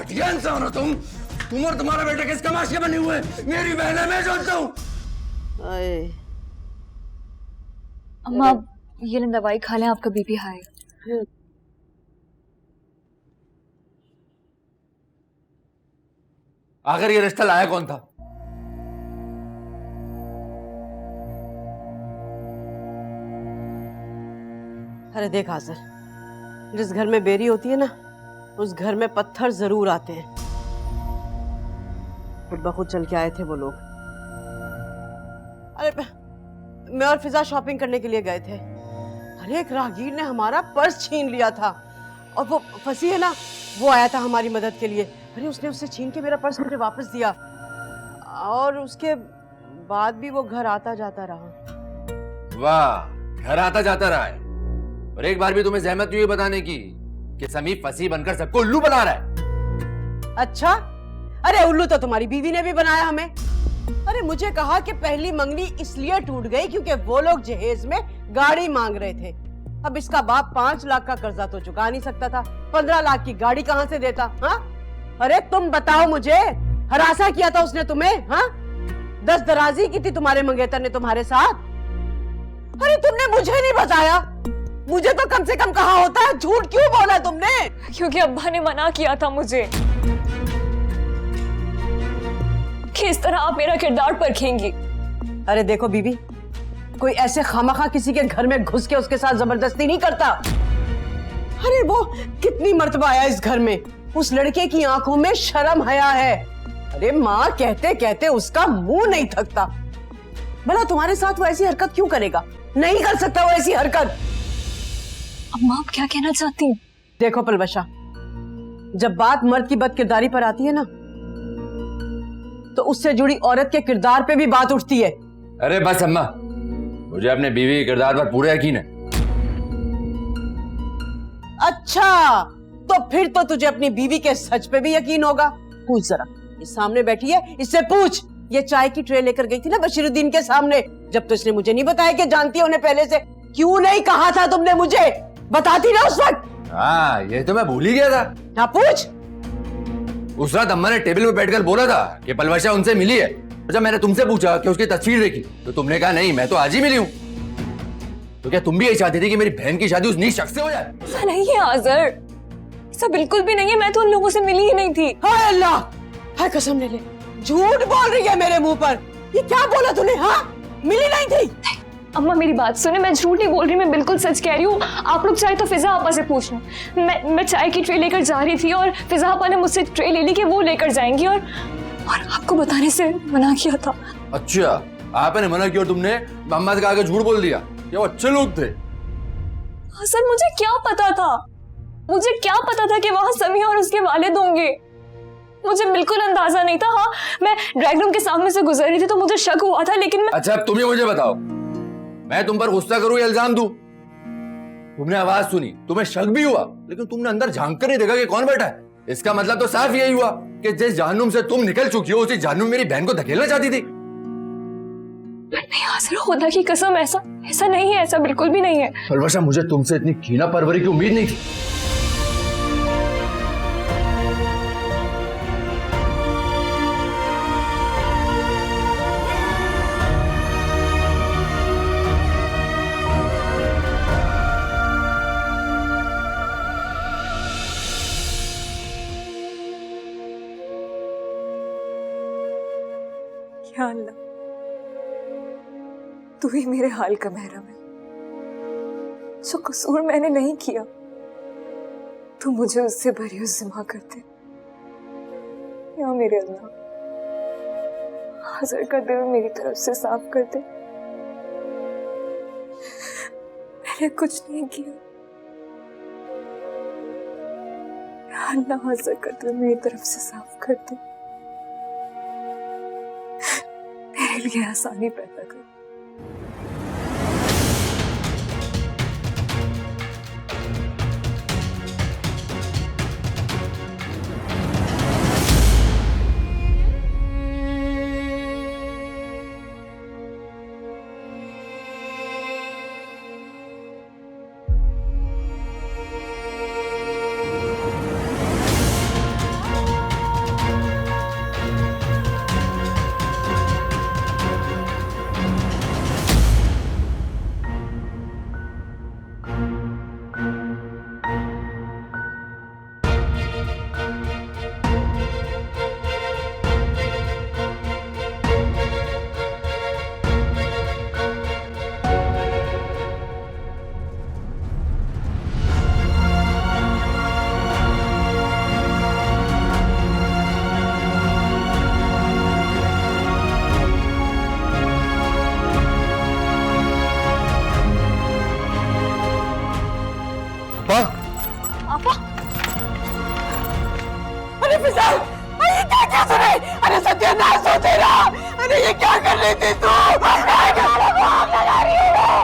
घटिया इंसान हो तुम और तुम्हारा बेटा किस कमाश के बने हुए? मेरी बहन है, मैं जानता हूँ। अम्मा ये लें दवाई खा लें, आपका बीपी हाई। आखिर ये रिश्ता लाया कौन था? अरे देख हाजिर, जिस घर में बेरी होती है ना, उस घर में पत्थर जरूर आते हैं। खुद ब खुद चल के आए थे वो लोग। अरे मैं और फिजा शॉपिंग करने के लिए गए थे। अरे एक राहगीर ने हमारा पर्स छीन लिया था और वो फंसी है ना, वो आया था हमारी मदद के लिए। अरे उसने उससे छीन के मेरा पर्स मुझे वापस दिया और उसके बाद भी वो घर आता जाता रहा। वाह, घर आता जाता रहा है। और एक बार भी तुम्हें जहमत नहीं हुई बताने की कि समीप फंसी बनकर सबको उल्लू बना रहा है। अच्छा, अरे उल्लू तो तुम्हारी बीवी ने भी बनाया हमें। अरे मुझे कहा कि पहली मंगनी इसलिए टूट गई क्योंकि वो लोग जहेज में गाड़ी मांग रहे थे। अब इसका बाप 5 लाख का कर्जा तो चुका नहीं सकता था, 15 लाख की गाड़ी कहां से देता? हाँ, अरे तुम बताओ मुझे, हरासा किया था उसने तुम्हें? हाँ, 10 दराजी की थी तुम्हारे मंगेतर ने तुम्हारे साथ। अरे तुमने मुझे नहीं बताया, मुझे तो कम से कम कहा होता है। झूठ क्यों बोला तुमने? क्योंकि अब्बा ने मना किया था मुझे कि इस तरह आप मेरा किरदार परखेंगी। अरे देखो बीबी, कोई ऐसे खामखा किसी के घर में घुस के उसके साथ जबरदस्ती नहीं करता। अरे वो कितनी मर्तबा आया इस घर में, उस लड़के की आंखों में शर्म हया है। अरे माँ कहते कहते उसका मुंह नहीं थकता। भला तुम्हारे साथ वो ऐसी हरकत क्यों करेगा? नहीं कर सकता वो ऐसी हरकत। अम्मा आप क्या कहना चाहती हैं? देखो पलवशा, जब बात मर्द की बदकिरदारी पर आती है ना, तो उससे जुड़ी औरत के किरदार पे भी बात उठती है। अरे बस अम्मा, मुझे अपने बीवी के किरदार पर पूरा यकीन है। अच्छा, तो फिर तो तुझे अपनी बीवी के सच पे भी यकीन होगा। पूछ जरा, ये सामने बैठी है, इससे पूछ। ये चाय की ट्रे लेकर गई थी ना बशीरुद्दीन के सामने, जब तो इसने मुझे नहीं बताया कि जानती है उन्हें पहले से। क्यों नहीं कहा था तुमने मुझे? बताती ना उस वक्त। हाँ, ये तो मैं भूल ही गया था। हाँ पूछ। उस रात अम्मा ने टेबल पे बैठकर बोला था कि पलवशा उनसे मिली है। जब मैंने तुमसे पूछा कि उसकी तस्वीर देखी, तो तुमने कहा नहीं, मैं तो आज ही मिली हूँ। तो क्या तुम भी यही चाहती थी कि मेरी बहन की शादी उस नीच शख्स से हो जाए? ऐसा नहीं है आज़र, ऐसा बिल्कुल भी नहीं है। मैं तो उन लोगों से मिली ही नहीं थी। हाय अल्लाह, हाय कसम ले ले, झूठ बोल रही है मेरे मुंह पर। ये क्या बोला तूने? हाँ, मिली नहीं थी। अम्मा मेरी बात सुने, मैं झूठ नहीं बोल रही, मैं बिल्कुल सच कह रही हूँ। आप लोग चाहे तो फिजा आपा से पूछ लो। मैं चाय की ट्रे लेकर जा रही थी और फिजा आपा ने मुझसे ट्रे ले ली कि वो लेकर जाएंगी, और आपको बताने से मना किया था। अच्छा, आपने मना किया और तुमने अम्मा से कहा कि झूठ बोल दिया? क्या वो अच्छे लोग थे? सर मुझे क्या पता था, मुझे क्या पता था कि वहाँ समिया और उसके वालिद होंगे। मुझे बिल्कुल अंदाजा नहीं था। हाँ, मैं ड्राइंग रूम के सामने से गुजर रही थी तो मुझे शक हुआ था, लेकिन मैं... अच्छा, अब तुम ही मुझे बताओ, मैं तुम पर गुस्सा करूं या इल्जाम दूं? तुमने आवाज सुनी, तुम्हें शक भी हुआ, लेकिन तुमने अंदर झांक कर नहीं देखा कि कौन बैठा है। इसका मतलब तो साफ यही हुआ कि जिस जहन्नुम से तुम निकल चुकी हो, उसी जहन्नुम मेरी बहन को धकेलना चाहती थी। नहीं हाजिर, खुदा की कसम, ऐसा नहीं है, ऐसा बिल्कुल भी नहीं है। पलवशा, मुझे तुमसे इतनी कीना परवरी की उम्मीद नहीं थी। या अल्लाह, तू ही मेरे हाल का महरम है। जो कसूर मैंने नहीं किया, तू मुझे उससे बरी जिम्मा कर दे। या मेरे अल्लाह, हाजिर का दिल मेरी तरफ से साफ कर दे। मैंने कुछ नहीं किया। या अल्लाह, हाजिर का दिल मेरी तरफ से साफ कर दे, मेरे लिए आसानी पैदा कर। आपा, आपा, अरे फिजा, अरे ये क्या क्या सुने? अरे सत्यानाश हो तेरा! अरे ये क्या कर रही थी तू? आग लगा रही है!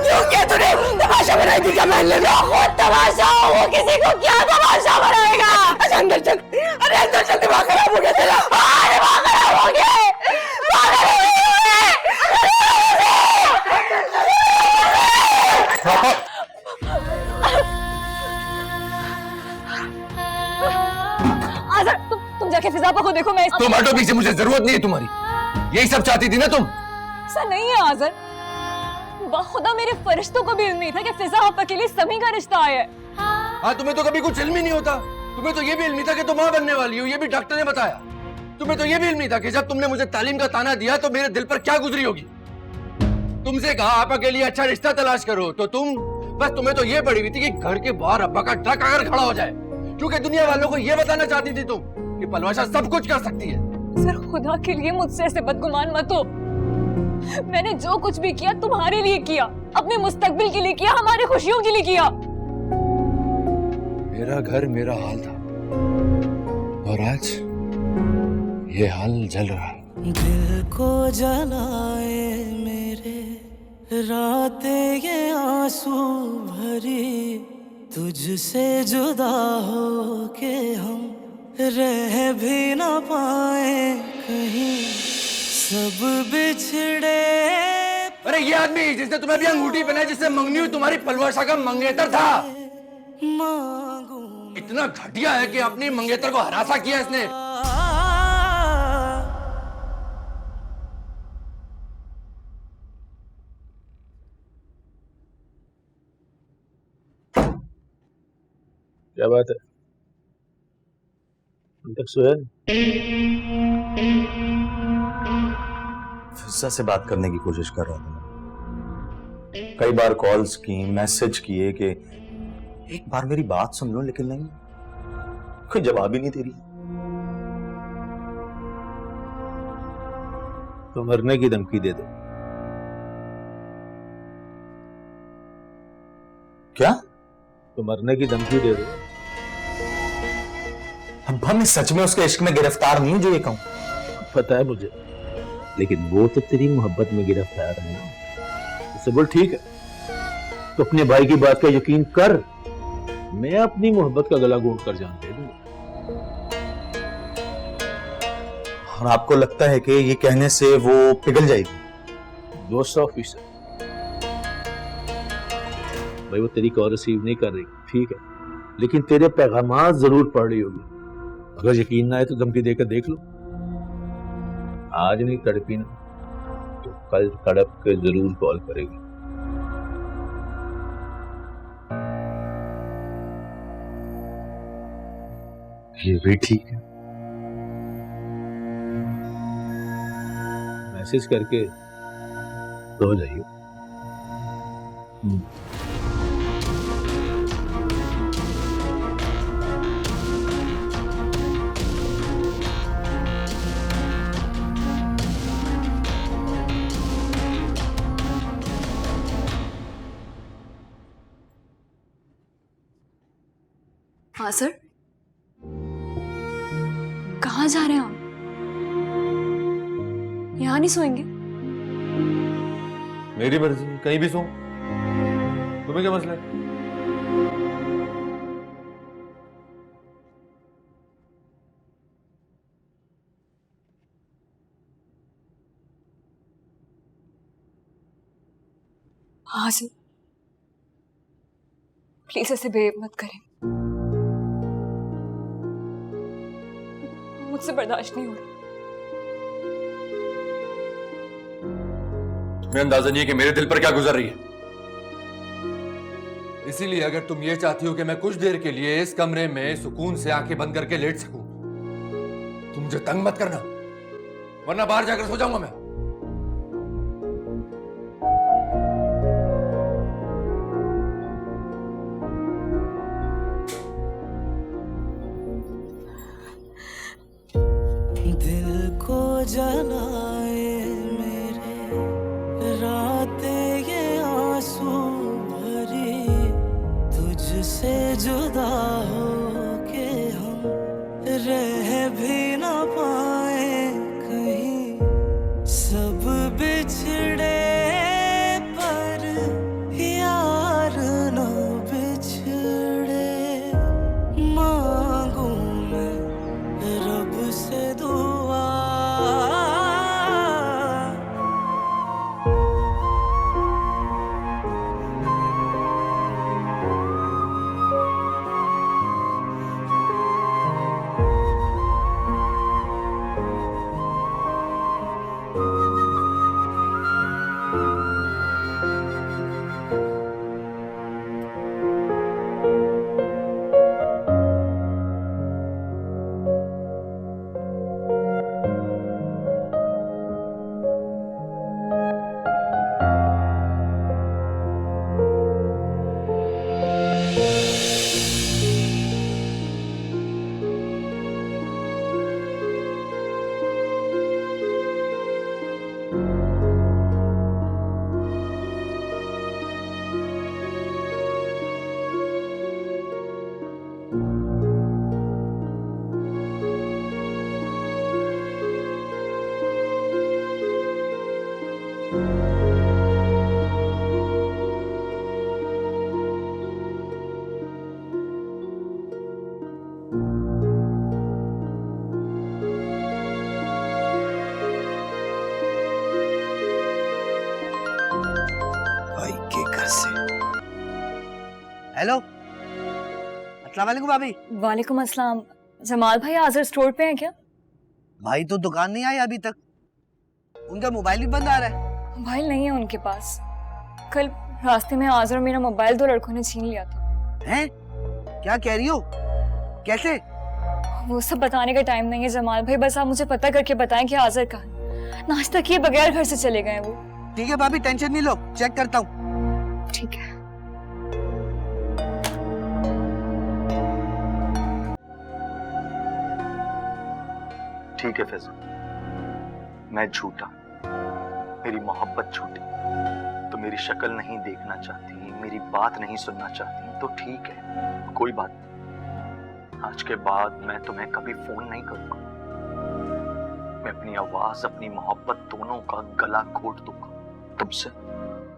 क्यों किया तूने? तमाशा बनाई थी क्या महल में? खुद तमाशा, वो किसी को क्या तमाशा बनाएगा? अच्छा अंदर चल, अरे अंदर चल, दिमाग खराब हो गया तेरा। हाँ, दिमाग खराब हो गया, पागल हो गई है। पापा, आज़र, तुम जाके फिजा आपा को देखो। मैं तुम हटो पीछे, मुझे जरूरत नहीं है तुम्हारी। यही सब चाहती थी ना तुम? ऐसा नहीं है आज़र, खुदा मेरे फरिश्तों को भी इल्म नहीं था कि फिजा आपा के लिए समी का रिश्ता आया है। हाँ, तुम्हें तो कभी कुछ इल्म ही नहीं होता। तुम्हें तो ये भी इल्म नहीं था कि तुम माँ बनने वाली हो, ये भी डॉक्टर ने बताया। तुम्हें तो ये भी इल्म नहीं था कि जब तुमने मुझे तालीम का ताना दिया तो मेरे दिल पर क्या गुजरी होगी। तुमसे कहा आपा के लिए अच्छा रिश्ता तलाश करो, तो तुम्हें तो ये पड़ी हुई थी कि घर के बाहर अब्बा का ट्रक अगर खड़ा हो जाए, क्योंकि दुनिया वालों को ये बताना चाहती थी तुम कि पलवाशा सब कुछ कर सकती है। सर खुदा के लिए मुझसे ऐसे बदगुमान मत हो। मैंने जो कुछ भी किया तुम्हारे लिए किया, अपने मुस्तकबिल के लिए किया, हमारी खुशियों के लिए किया। मेरा घर मेरा हाल था और आज ये हाल जल रहा है। दिल को जलाए मेरे रातें ये आंसू भरी, तुझसे जुदा हो के हम रह भी ना पाए कहीं, सब बिछड़े। अरे ये आदमी जिसने तुम्हें भी अंगूठी पहनाई, जिससे मंगनी हुई तुम्हारी पलवाशा का मंगेतर था, मांगू इतना घटिया है कि अपनी मंगेतर को हरासा किया इसने। क्या बात है? अभी तक सोया नहीं? फिजा से बात करने की कोशिश कर रहा था मैं। कई बार कॉल्स की, मैसेज किए कि एक बार मेरी बात सुन लो, लेकिन नहीं, कोई जवाब ही नहीं दे रही। तो मरने की धमकी दे दो। क्या? तो मरने की धमकी दे दो। अब्बा मैं सच में उसके इश्क में गिरफ्तार नहीं हूं जो ये कहूं। पता है मुझे, लेकिन वो तो तेरी मोहब्बत में गिरफ्तार है ना। उससे बोल ठीक है, तो अपने भाई की बात का यकीन कर, मैं अपनी मोहब्बत का गला घोंट कर जान दे दूंगा। और आपको लगता है कि ये कहने से वो पिघल जाएगी? 200%। भाई वो तेरी कॉल रिसीव नहीं कर रही, ठीक है, लेकिन तेरे पैगामात जरूर पढ़ रही होगी। अगर यकीन ना आए तो धमकी देकर देख लो। आज नहीं तड़पी ना तो कल तड़प के जरूर कॉल करेगी। ये भी ठीक है। मैसेज करके तो जाइए। हाँ सर, कहाँ जा रहे हैं हम? यहाँ नहीं सोएंगे? मेरी मर्जी, कहीं भी सो। तुम्हें क्या मसला है? हाँ सर, प्लीज ऐसे बिहेव मत करें, मुझसे बर्दाश्त नहीं हो रहा। तुम्हें अंदाजा नहीं है कि मेरे दिल पर क्या गुजर रही है। इसीलिए अगर तुम ये चाहती हो कि मैं कुछ देर के लिए इस कमरे में सुकून से आंखें बंद करके लेट सकूं, तुम मुझे तंग मत करना, वरना बाहर जाकर सो जाऊंगा मैं। दिल को जलाए मेरे रातें ये आंसू भरी, से जुदा हो के हम रह भी ना पाए कहीं, सब बिछड़े पर यार न बिछड़े। मांगू मैं रब से दुआ, भाई के घर से। हेलो, अस्सलाम वालेकुम भाभी। वालेकुम अस्सलाम। जमाल भाई आजर स्टोर पे हैं क्या? भाई तो दुकान नहीं आए अभी तक, उनका मोबाइल भी बंद आ रहा है। मोबाइल नहीं है उनके पास। कल रास्ते में आजर मेरा मोबाइल 2 लड़कों ने छीन लिया था। हैं? क्या कह रही हो? कैसे? वो सब बताने का टाइम नहीं है जमाल भाई, बस आप मुझे पता करके बताएं कि आजर कहाँ है। नाश्ता किए बगैर घर से चले गए वो। ठीक है भाभी, टेंशन नहीं लो, चेक करता हूँ। ठीक है। ठीक है फैजल, मैं झूठा, मेरी मोहब्बत झूठी, तो मेरी शक्ल नहीं देखना चाहती, मेरी बात नहीं सुनना चाहती, तो ठीक है, कोई बात नहीं। आज के बाद मैं तुम्हें कभी फोन नहीं करूंगा। मैं अपनी आवाज, अपनी मोहब्बत दोनों का गला घोट दूंगा। तुमसे,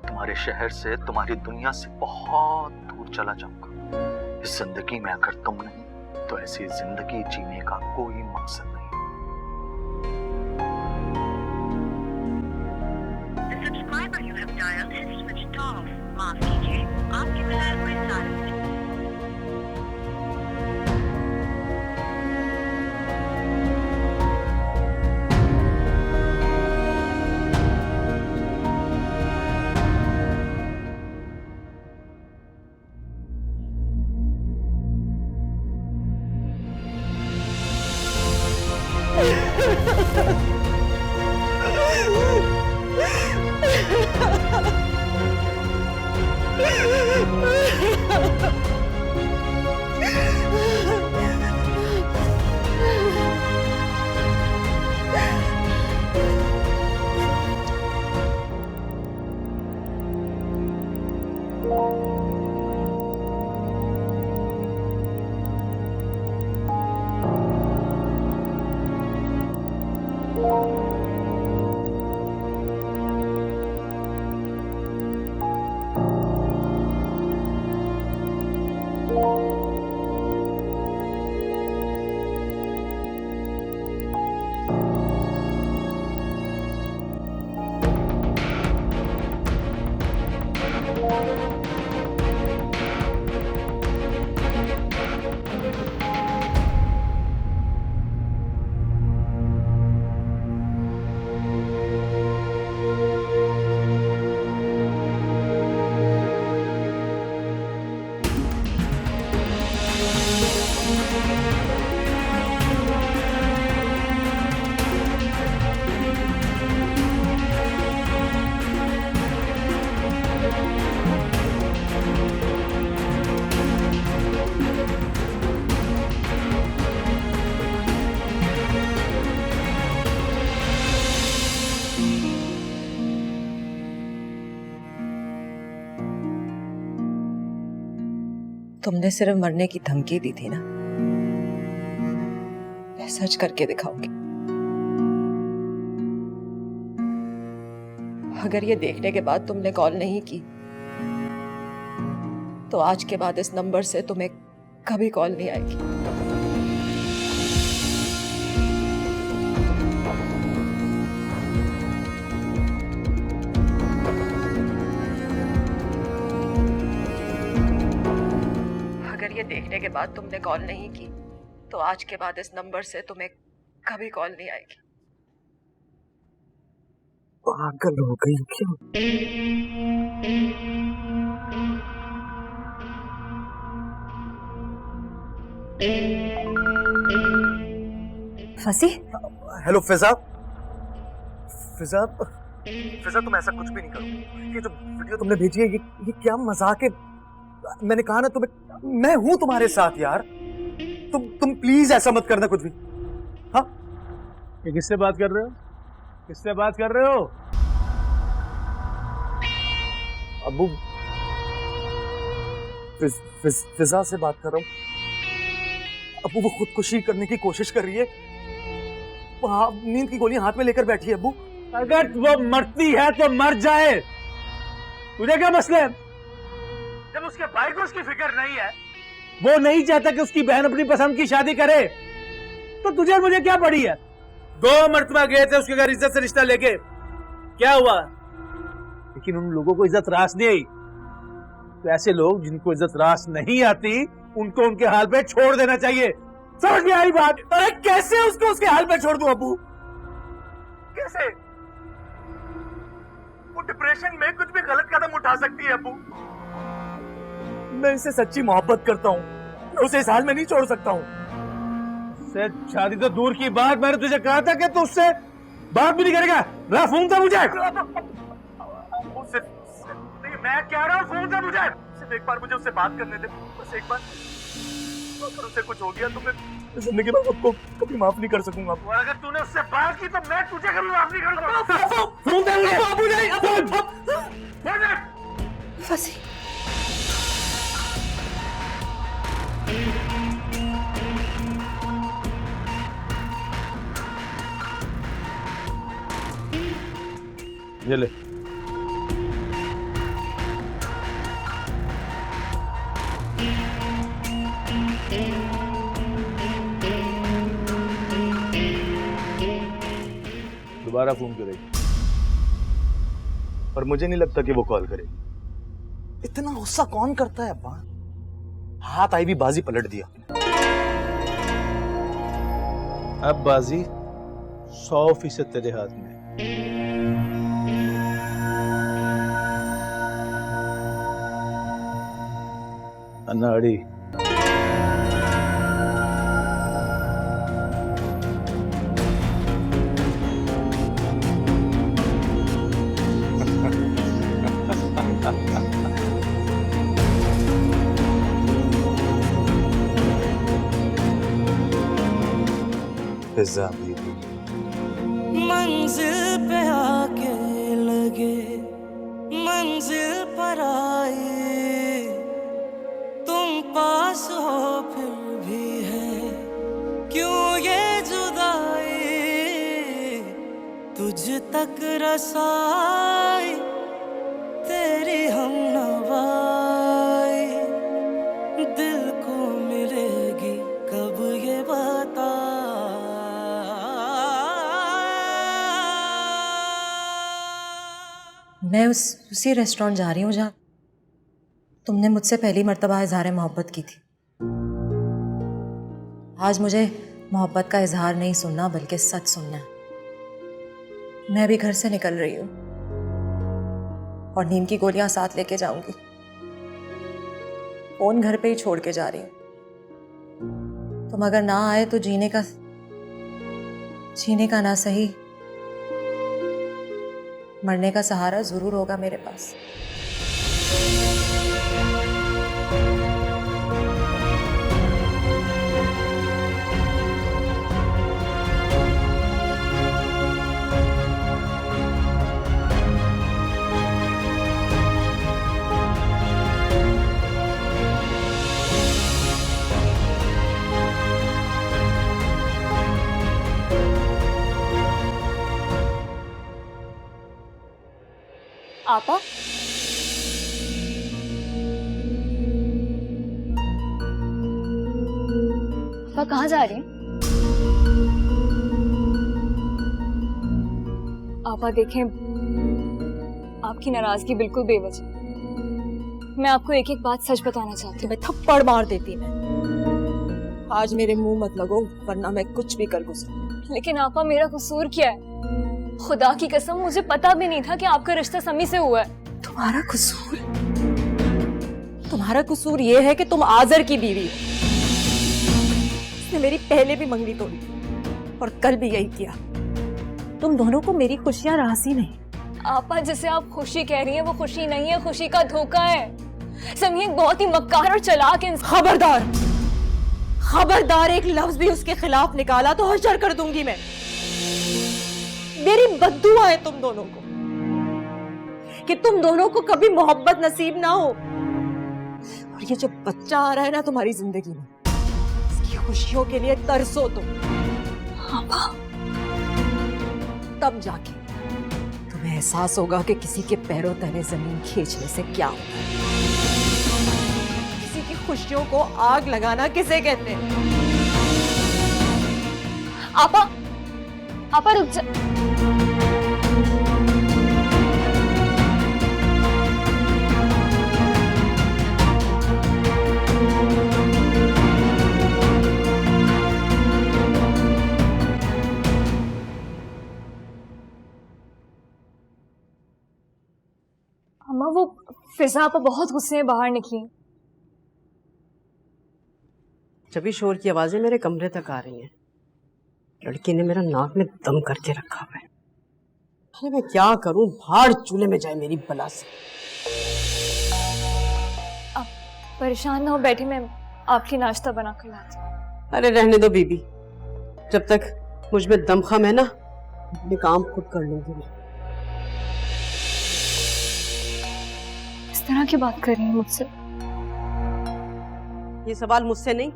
तुम्हारे शहर से, तुम्हारी दुनिया से बहुत दूर चला जाऊंगा। इस जिंदगी में अगर तुम नहीं, तो ऐसी जिंदगी जीने का कोई मकसद नहीं। The subscriber you have dialed has switched off. माफ कीजिए, आपके dial को silent तुमने सिर्फ मरने की धमकी दी थी ना, मैं सच करके दिखाऊंगी। अगर ये देखने के बाद तुमने कॉल नहीं की तो आज के बाद इस नंबर से तुम्हें कभी कॉल नहीं आएगी। अगर ये देखने के बाद तुमने कॉल नहीं की तो आज के बाद इस नंबर से तुम्हें कभी कॉल नहीं आएगी। पागल हो गई क्यों? फंसी? हेलो फिजा। फिजा, फिजा तुम ऐसा कुछ भी नहीं करो। ये जो वीडियो तुमने भेजी है ये क्या मजाक है? मैंने कहा ना तुम्हें, मैं हूं तुम्हारे साथ यार। तुम प्लीज ऐसा मत करना कुछ भी। हाँ, ये किससे बात कर रहे हो? किससे बात कर रहे हो? अबू, फिजा से बात कर रहा हूँ। अबू वो खुदकुशी करने की कोशिश कर रही है, वहां नींद की गोलियां हाथ में लेकर बैठी है। अबू अगर वो मरती है तो मर जाए, तुझे क्या मसला है? जब उसके भाई को उसकी फिक्र नहीं है, वो नहीं चाहता कि उसकी बहन अपनी पसंद की शादी करे, तो तुझे और मुझे क्या पड़ी है? 2 मरतबा गए थे उसके घर इज्जत से रिश्ता लेके, क्या हुआ? लेकिन उन लोगों को इज्जत रास नहीं आई। तो ऐसे लोग जिनको इज्जत रास नहीं आती, उनको उनके हाल पे छोड़ देना चाहिए। समझ में आई बात? अरे कैसे उसको उसके हाल पे छोड़ दूं अबू? कैसे? वो डिप्रेशन में कुछ भी गलत कदम उठा सकती है अबू। मैं इससे सच्ची मोहब्बत करता हूँ, मैं उसे इस हाल में नहीं छोड़ सकता हूँ। से शादी तो दूर की बात, मैंने तुझे कहा था कि तू उससे बात भी नहीं करेगा। ला फोन था मुझे। मैं कह रहा हूँ फोन था मुझे। सिर्फ एक बार मुझे उससे बात करने दे, बस एक बार। अगर उससे कुछ हो गया तो मैं जिंदगी में आपको कभी माफ नहीं कर सकूंगा। और अगर तूने उससे बात की तो मैं तुझे कभी माफ नहीं करूंगा। फोन दे मुझे। फंसी। ये ले। दोबारा फोन करेगी। पर मुझे नहीं लगता कि वो कॉल करेगी। इतना गुस्सा कौन करता है अब्बा? हाथ आई भी बाजी पलट दिया। अब बाजी 100% तेरे हाथ में। अनाड़ी। फिजा मंजिल पे आके लगे मंजिल पर आए, तुम पास हो फिर भी है क्यों ये जुदाई, तुझ तक रसाई तेरी हमनवाई, दिल को मिलेगी कब ये बता। मैं उसी रेस्टोरेंट जा रही हूँ जहाँ तुमने मुझसे पहली मर्तबा इजहार मोहब्बत की थी। आज मुझे मोहब्बत का इजहार नहीं सुनना बल्कि सच सुनना है। मैं भी घर से निकल रही हूँ और नींद की गोलियां साथ लेके जाऊंगी। फोन घर पे ही छोड़ के जा रही हूँ। तुम अगर ना आए तो जीने का ना सही मरने का सहारा जरूर होगा मेरे पास। आपा आपा कहाँ जा रही हैं? आपा देखें, आपकी नाराजगी बिल्कुल बेवजह। मैं आपको एक एक बात सच बताना चाहती हूँ। तुम्हें थप्पड़ मार देती मैं। आज मेरे मुंह मत लगो, वरना मैं कुछ भी कर गुजरूं। लेकिन आपा मेरा कसूर क्या है? खुदा की कसम मुझे पता भी नहीं था कि आपका रिश्ता समी से हुआ है। तुम्हारा कसूर ये है कि तुम आजर की बीवी हो। उसने मेरी पहले भी मंगनी तोड़ी और कल भी यही किया। तुम दोनों को मेरी खुशियां रासी नहीं। आपा जिसे आप खुशी कह रही हैं वो खुशी नहीं है, खुशी का धोखा है। समी एक बहुत ही मक्कार और चालाक इंसान। खबरदार, खबरदार, एक लफ्ज भी उसके खिलाफ निकाला तो हशर कर दूंगी मैं। मेरी बद्दुआ है तुम दोनों को कि तुम दोनों को कभी मोहब्बत नसीब ना हो। और ये जो बच्चा आ रहा है ना तुम्हारी जिंदगी में, इसकी खुशियों के लिए तरसो तुम। तब जाके तुम्हें एहसास होगा कि किसी के पैरों तले जमीन खींचने से क्या होता है। किसी की खुशियों को आग लगाना किसे कहते हैं? आपा रुक जा। अम्मा वो फिजा आपा बहुत गुस्से में बाहर निकली। जब भी शोर की आवाजें मेरे कमरे तक आ रही हैं। लड़की ने मेरा नाक में दम करके रखा हुआ है। अरे मैं क्या करूं, भाड़ चूल्हे में जाए मेरी बला से। आप परेशान ना हो, बैठी मैं आपकी नाश्ता बना कर लाती हूँ। अरे रहने दो बीबी, जब तक मुझ में दमखम है ना, अपने काम खुद कर लूंगी मैं। इस तरह की बात कर रही हैं मुझसे? ये सवाल मुझसे नहीं,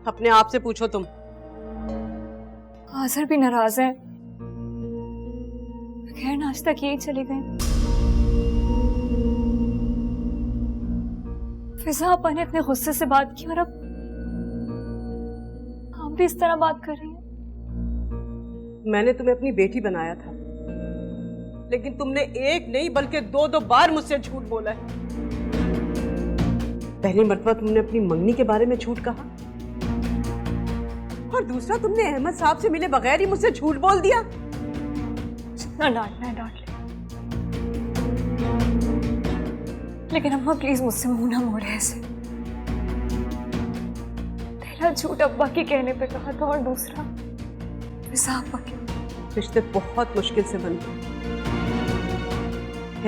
अपने आप से पूछो तुम। आजर भी नाराज है, खैर नाश्ता किए ही चली गई। फिजा आपा ने अपने गुस्से से बात की और अब आप भी इस तरह बात कर रही हैं। मैंने तुम्हें अपनी बेटी बनाया था, लेकिन तुमने एक नहीं बल्कि दो बार मुझसे झूठ बोला है। पहली मर्तबा तुमने अपनी मंगनी के बारे में झूठ कहा, और दूसरा तुमने अहमद साहब से मिले बगैर ही मुझसे झूठ बोल दिया। जितना डांटना है डांट ले, लेकिन अम्मा प्लीज मुझसे मुंह ना मोड़े ऐसे। पहला झूठ अब्बा के कहने पे कहा था और दूसरा फिजा अब्बा के। रिश्ते बहुत मुश्किल से बनते।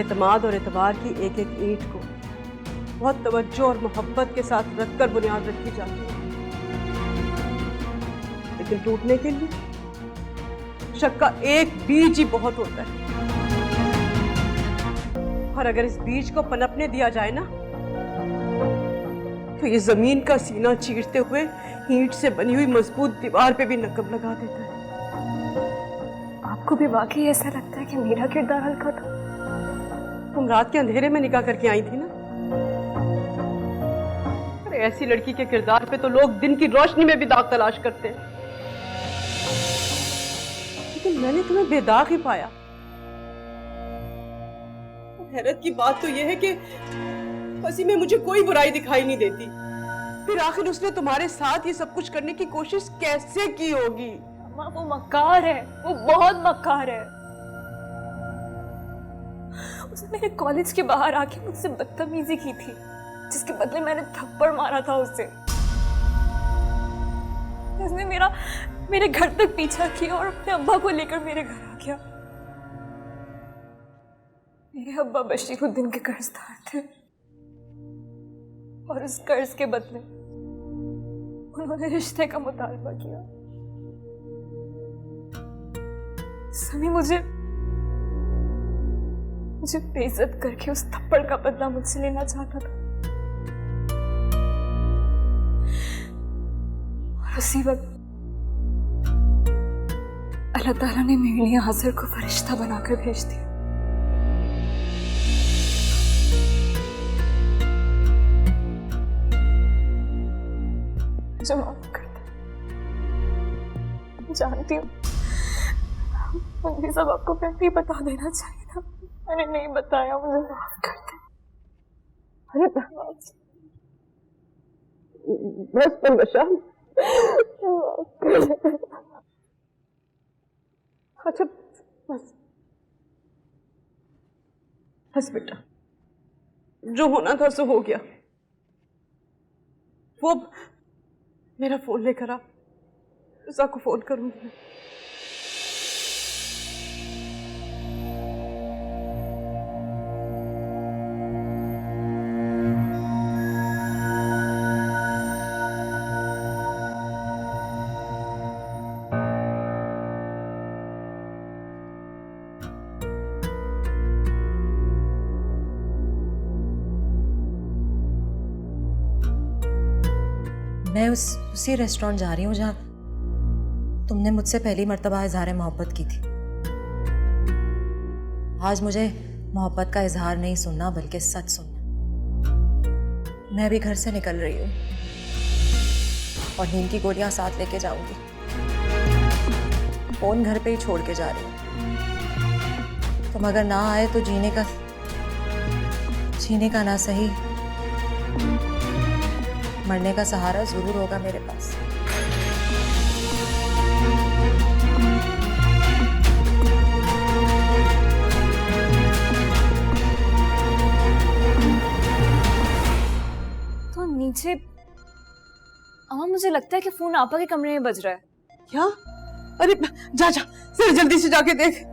एतमाद और एतबार की एक एक ईंट को बहुत तवज्जो और मोहब्बत के साथ रखकर बुनियाद रखी जाती है, लेकिन टूटने के लिए शक का एक बीज ही बहुत होता है। और अगर इस बीज को पनपने दिया जाए ना, तो ये जमीन का सीना चीरते हुए ईंट से बनी हुई मजबूत दीवार पे भी नकब लगा देता है। आपको भी वाकई ऐसा लगता है कि मेरा किरदार हल्का था? तुम रात के अंधेरे में निकाह करके आई थी ना। अरे ऐसी लड़की के किरदार पे तो लोग दिन की रोशनी में भी दाग तलाश करते हैं, लेकिन मैंने तुम्हें बेदाग ही पाया। हैरत की बात तो यह है कि फसी में मुझे कोई बुराई दिखाई नहीं देती। फिर आखिर उसने तुम्हारे साथ ये सब कुछ करने की कोशिश कैसे की होगी? अम्मा वो मक्कार है, वो बहुत मक्कार है। उसने मेरे कॉलेज के बाहर आके मुझसे बदतमीजी की थी, जिसके बदले मैंने थप्पड़ मारा था उसे। उसने मेरे घर तक पीछा किया और अपने अब्बा को लेकर मेरे घर आ गया। मेरे अब्बा बशीरुद्दीन के कर्जदार थे और उस कर्ज के बदले उन्होंने रिश्ते का मुतालबा किया। समी मुझे बेइज्जत करके उस थप्पड़ का बदला मुझसे लेना चाहता था, और उसी वक्त अल्लाह ताला ने मेरे लिए हाजिर को फरिश्ता बनाकर भेज दिया। मुझे माफ कर दे। जानती हूँ मुझे सब आपको पहले ही बता देना चाहिए था, मैंने नहीं बताया, मुझे माफ कर दे। अरे बस बशाम। अच्छा बस बस बेटा, जो होना था सो हो गया। वो मेरा फोन लेकर आ, फिजा को फोन करूंगी मैं। मैं उसी रेस्टोरेंट जा रही हूँ जहाँ तुमने मुझसे पहली मर्तबा इजहार मोहब्बत की थी। आज मुझे मोहब्बत का इजहार नहीं सुनना बल्कि सच सुनना। मैं अभी घर से निकल रही हूँ और नींद की गोलियां साथ लेके जाऊंगी। फोन घर पे ही छोड़ के जा रही हूँ। तुम अगर ना आए तो जीने का ना सही मरने का सहारा जरूर होगा मेरे पास। तो नीचे अम्मा, मुझे लगता है कि फोन आपा के कमरे में बज रहा है। क्या? अरे जा जा, जरा जल्दी से जाके देख।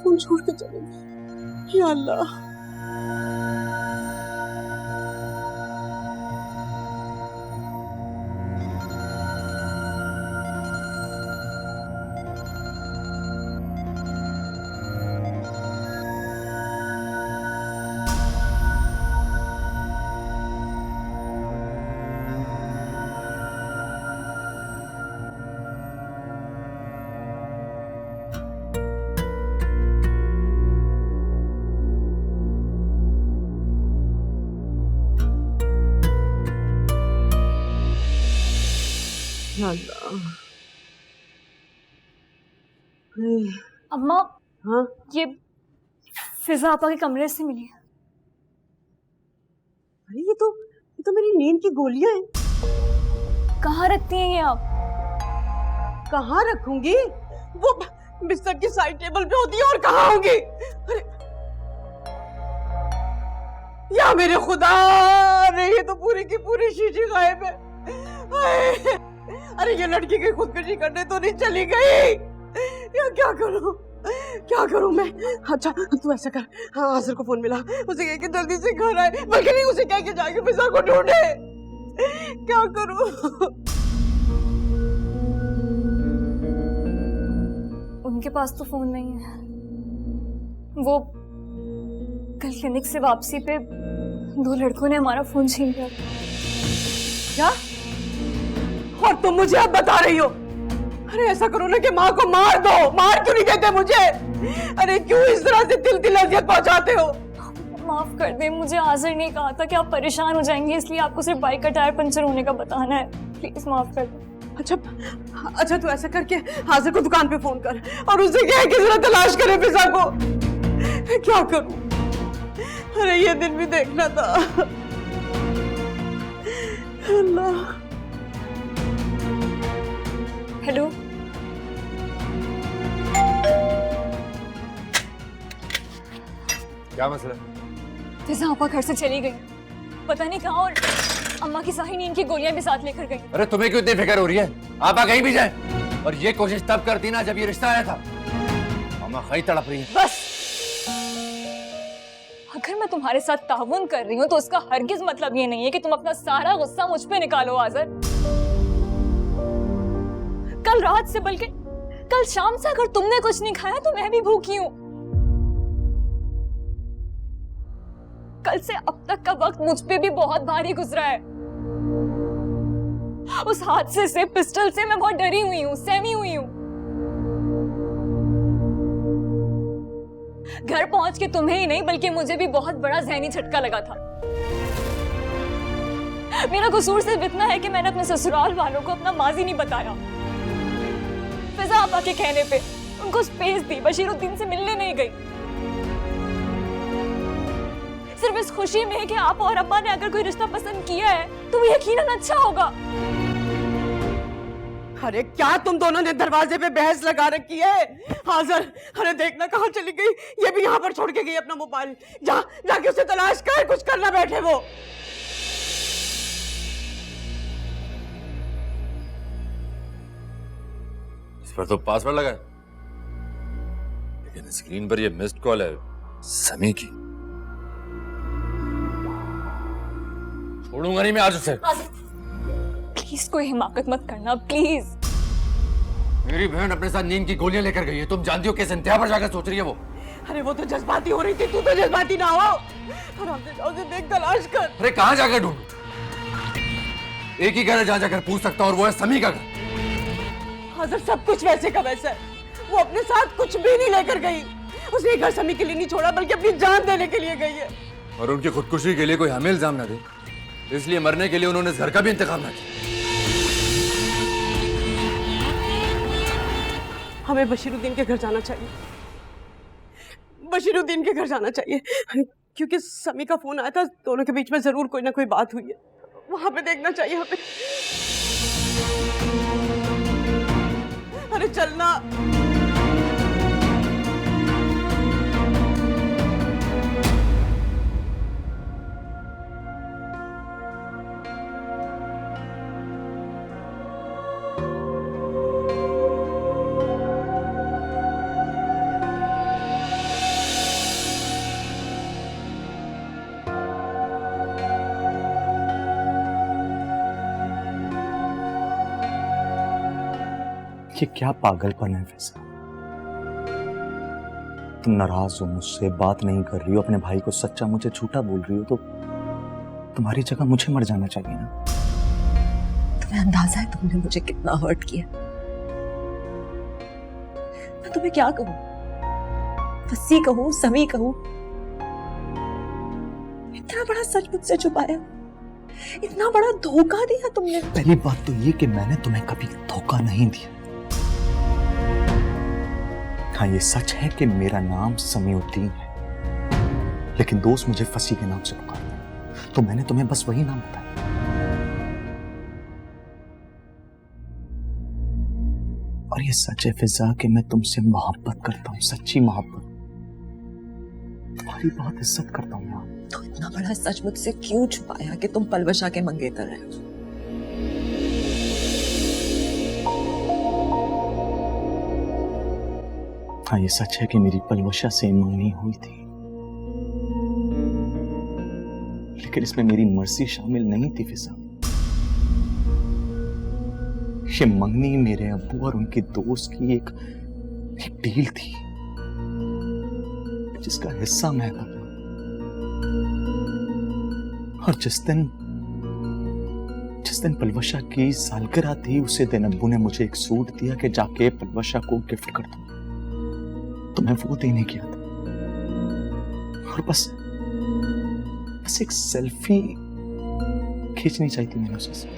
फोन छोड़ के चले गए। या अल्लाह। अम्मा, हाँ ये फिजा आपा के कमरे से मिली है। अरे ये तो मेरी नींद की गोलियां हैं। कहाँ रखती हैं ये आप? कहाँ रखूंगी? वो बिस्तर की साइड टेबल पे होती है, और कहाँ होंगी? अरे या मेरे खुदा, अरे ये तो पूरी की पूरी शीशी गायब है। अरे ये लड़की की खुदकुशी करने तो नहीं चली गई? या क्या करूं मैं? अच्छा तू ऐसा कर, हाँ आसिर को फोन मिला, उसे कह के जल्दी से घर आए, बल्कि नहीं उसे कह के जाके फिजा को ढूंढे। क्या करूं? उनके पास तो फोन नहीं है। वो कल क्लिनिक से वापसी पे 2 लड़कों ने हमारा फोन छीन लिया। क्या? और तुम मुझे अब बता रही हो? अरे ऐसा करो ना कि माँ को मार दो। मार क्यों नहीं देते मुझे? अरे क्यों इस तरह से तिल अजियत पहुंचाते हो? माफ कर दे, मुझे आज़िर ने कहा था कि आप परेशान हो जाएंगे, इसलिए आपको सिर्फ बाइक का टायर पंचर होने का बताना है। प्लीज माफ कर दे। अच्छा तू ऐसा करके हाजिर को दुकान पे फोन कर और उससे कह कि जरा तलाश करे फिजा को। क्या करूं? अरे ये दिन भी देखना था। अल्लाह। हेलो, क्या मसला? फिजा आपा घर से चली गई, पता नहीं कहाँ, और अम्मा की सारी नींद की गोलियां भी साथ लेकर गई। अरे तुम्हें क्यों इतनी फिक्र हो रही है? आपा कहीं भी जाए, और ये कोशिश तब करती ना जब ये रिश्ता आया था। अम्मा कहीं तड़प रही है। बस, अगर मैं तुम्हारे साथ ताउन कर रही हूँ तो उसका हरगिज मतलब ये नहीं है कि तुम अपना सारा गुस्सा मुझ पे निकालो आज़र। कल रात से, बल्कि कल शाम से अगर तुमने कुछ नहीं खाया तो मैं भी भूखी हूँ। कल से अब तक का वक्त मुझ पे भी बहुत भारी गुजरा है। उस हादसे से, पिस्टल से मैं बहुत डरी हुई हूँ, सहमी हुई हूँ। घर पहुंच के तुम्हें ही नहीं बल्कि मुझे भी बहुत बड़ा ज़हनी झटका लगा था। मेरा कसूर सिर्फ इतना है कि मैंने अपने ससुराल वालों को अपना माजी नहीं बताया। फिजा आपा के कहने पे उनको स्पेस दी, बशीरुद्दीन से मिलने नहीं गई, सिर्फ इस खुशी में कि आप और अब्बा ने अगर कोई रिश्ता पसंद किया है तो वो यकीनन अच्छा होगा। अरे क्या तुम दोनों ने दरवाजे पे बहस लगा रखी है? हाजिर, अरे देखना कहाँ चली गई, ये भी यहाँ पर छोड़ के गई अपना मोबाइल। जा जाके उसे तलाश कर, कुछ करना बैठे वो। इस पर तो पासवर्ड लगा है, लेकिन स्क्रीन पर ये मिस्ड कॉल है समी की। छोड़ूंगा नहीं मैं आज उसे। प्लीज कोई हिमाकत मत करना, प्लीज। मेरी बहन अपने साथ नींद की गोलियां लेकर गई है, तुम जानती हो किस इंतहा पर जाकर सोच रही है वो। अरे वो तो जज्बाती हो रही थी, तू तो जज्बाती ना हो। आराम से जाओ, उसे देख तलाश कर। अरे कहां जाकर ढूंढूं? एक ही घर है जहां जाकर पूछ सकता हूं, और वो है समी का घर। हाजिर, सब कुछ वैसे का वैसा है। वो अपने साथ कुछ भी नहीं लेकर गई। उसने घर समी के लिए नहीं छोड़ा, बल्कि अपनी जान देने के लिए गई है। और उनकी खुदकुशी के लिए कोई हमें इल्जाम ना दे, इसलिए मरने के लिए उन्होंने इस घर का भी इंतखाब ना किया। हमें बशीरुद्दीन के घर जाना चाहिए, बशीरुद्दीन के घर जाना चाहिए, क्योंकि समी का फोन आया था, दोनों के बीच में जरूर कोई ना कोई बात हुई है। वहां पे देखना चाहिए हमें। अरे चलना। ये क्या पागलपन है फैसला? तुम नाराज हो मुझसे, बात नहीं कर रही हो, अपने भाई को सच्चा मुझे झूठा बोल रही हो, तो तुम्हारी जगह मुझे मर जाना चाहिए ना। तुम्हें अंदाजा है तुमने मुझे कितना हर्ट किया? मैं तुम्हें क्या कहूं? फसी कहूं, समी कहूं? इतना बड़ा सच मुझसे छुपाया, इतना बड़ा धोखा दिया तुमने। पहली बात तो ये कि मैंने तुम्हें कभी धोखा नहीं दिया। हाँ, ये सच है कि मेरा नाम समीउद्दीन है, लेकिन दोस्त मुझे फसी के नाम से पुकारते हैं, तो मैंने तुम्हें बस वही नाम बताया। और ये सच है फिजा कि मैं तुमसे मोहब्बत करता हूँ, सच्ची मोहब्बत। तुम्हारी बहुत इज्जत करता हूँ यार। तो इतना बड़ा सच मुझसे क्यों छुपाया कि तुम पलवशा के मंगेतर रहे? हाँ, ये सच है कि मेरी पलवशा से मंगनी हुई थी, लेकिन इसमें मेरी मर्जी शामिल नहीं थी फिजा। ये मंगनी मेरे अब्बू और उनके दोस्त की एक डील थी, जिसका हिस्सा मैं था। और जिस दिन पलवशा की सालगिरह थी, उसी दिन अब्बू ने मुझे एक सूट दिया कि जाके पलवशा को गिफ्ट कर दूं, तो मैं वो देने गया था। और बस एक सेल्फी खींचनी चाहिए थी मैंने उससे,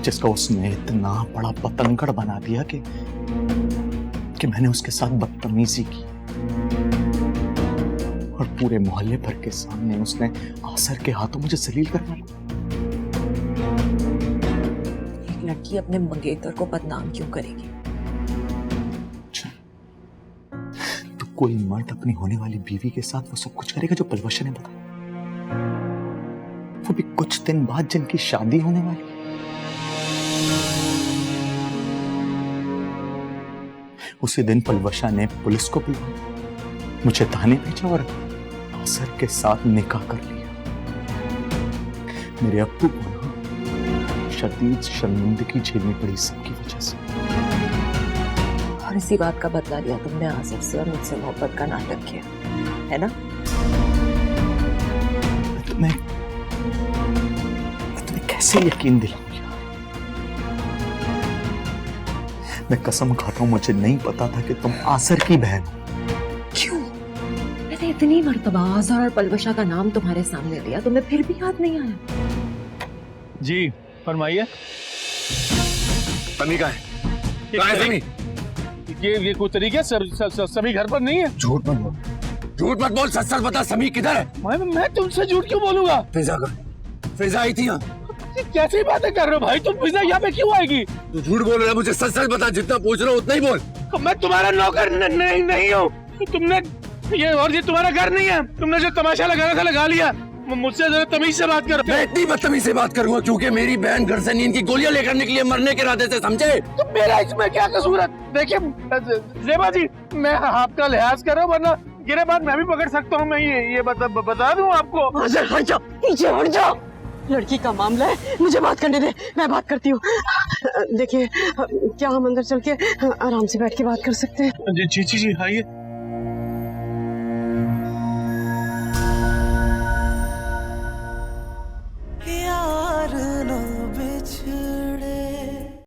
जिसका उसने इतना बड़ा पतंगड़ बना दिया कि मैंने उसके साथ बदतमीजी की, और पूरे मोहल्ले भर के सामने उसने आसर के हाथों मुझे जलील करना। एक लड़की अपने मंगेतर को बदनाम क्यों करेगी? तो कोई मर्द अपनी होने वाली बीवी के साथ वो सब कुछ करेगा जो पलवशा ने बताया, वो भी कुछ दिन बाद जिनकी शादी होने वाली। उसी दिन पलवशा ने पुलिस को बुलाया, मुझे थाने भेजा और आसर के साथ निकाह कर लिया। मेरे अब्बू को ना शदीद शर्मिंदगी झेलनी पड़ी सबकी वजह से। और इसी बात का बदला लिया तुमने आसिफ से और मुझसे मोहब्बत का नाटक किया, है ना? मैं तुम्हें कैसे यकीन दिलाऊं यार? मैं कसम खाता हूं, मुझे नहीं पता था कि तुम आसर की बहन हो। क्यों? मैंने कितनी मर्तबा आज़ार और पलवशा का नाम तुम्हारे सामने लिया, तुम्हें फिर भी याद नहीं आया? जी फरमाइए। समी कहाँ है? कहाँ है समी? ये कोई तरीके सभी घर पर नहीं है। झूठ मत बोल, झूठ मत बोल, सच सच बता, समी किधर है? मैं तुमसे झूठ क्यों बोलूंगा? फिजा का, फिजा आई थी यहाँ। कैसी बातें कर रहे हो भाई तुम? फिजा यहाँ पे क्यों आएगी? तू झूठ बोल रहा है, मुझे सच सच बता, जितना पूछ रहा हूँ उतना ही बोल। मैं तुम्हारा नौकर नहीं हूँ। तुमने ये तुम्हारा घर नहीं है। तुमने जो तमाशा लगाना था लगा लिया। मुझसे जरा तमीज से बात करो। मैं इतनी बदतमीज से बात करूंगा क्योंकि मेरी बहन घर से नींद की गोलियां लेकर निकली है मरने के इरादे से, समझे? तो मेरा इसमें क्या कसूर है? देखिए जेबा जी, मैं आपका लिहाज कर रहा हूँ, वरना गिरे बात मैं भी पकड़ सकता हूँ। मैं ये बता दूँ आपको। हट जाओ, पीछे हट जाओ। लड़की का मामला है, मुझे बात करने दे, मैं बात करती हूँ। देखिए, क्या हम अंदर चल के आराम से बैठ के बात कर सकते हैं? जी आइए।